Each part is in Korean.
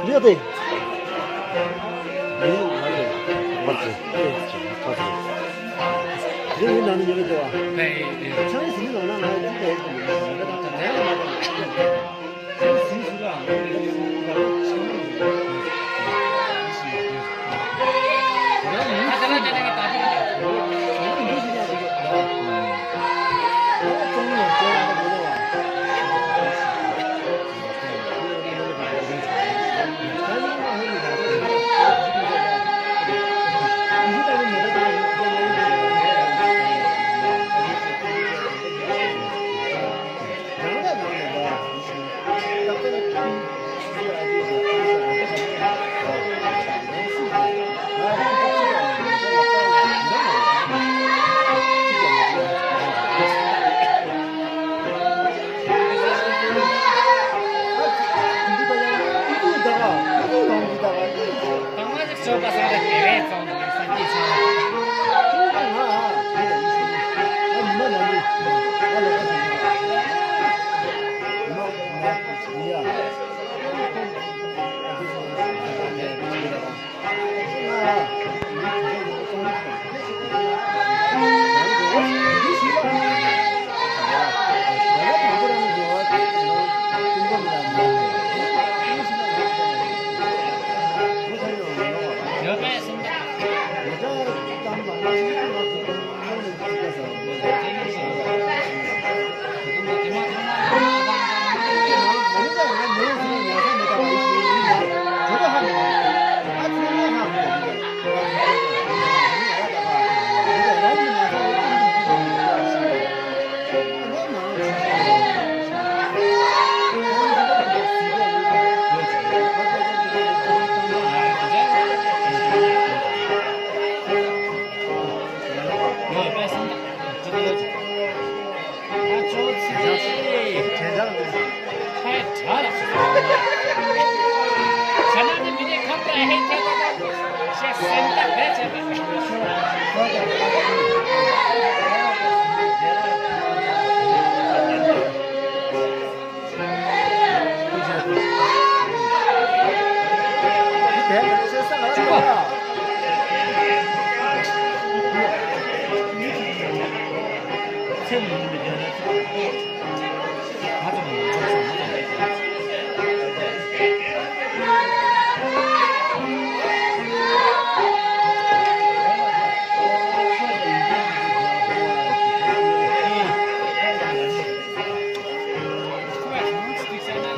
네가 돼. 맞지? 왜 나는 여기 좋아? 네. 처음에 쓰는 거나 나 진짜 내가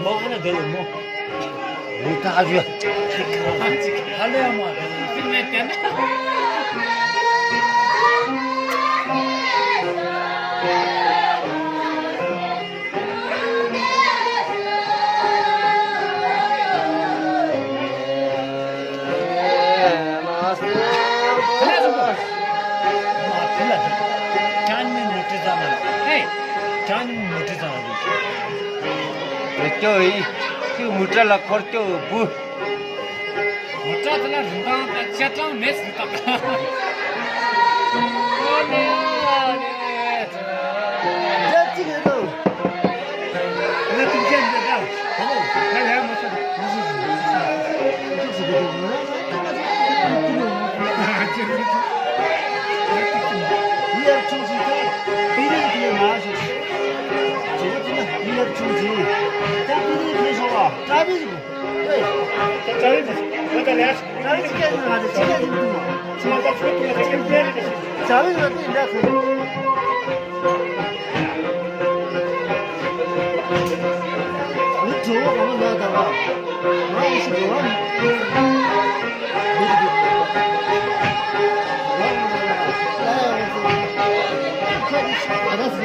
뭐 하나 더 뭐? 뭐다 아주 할래야 뭐 끝냈잖아. Chơi chứ một trăm là con chơi bu một trăm là chúng ta chết trong nét sự tập 야, 찍어도. 왜 등장한다? 할래 무슨 이해 충지가 비리를 그냥 나와줬어. 제가 그냥 이해 충지. 자, 비리를 그래서 와. 짜비지고. 왜? 짜비지 깨지면 하지. 찌개지면 뭐. 짜비지가 또 인자 그. 저거 가면 나다가 나 혹시 뭐라 알았어.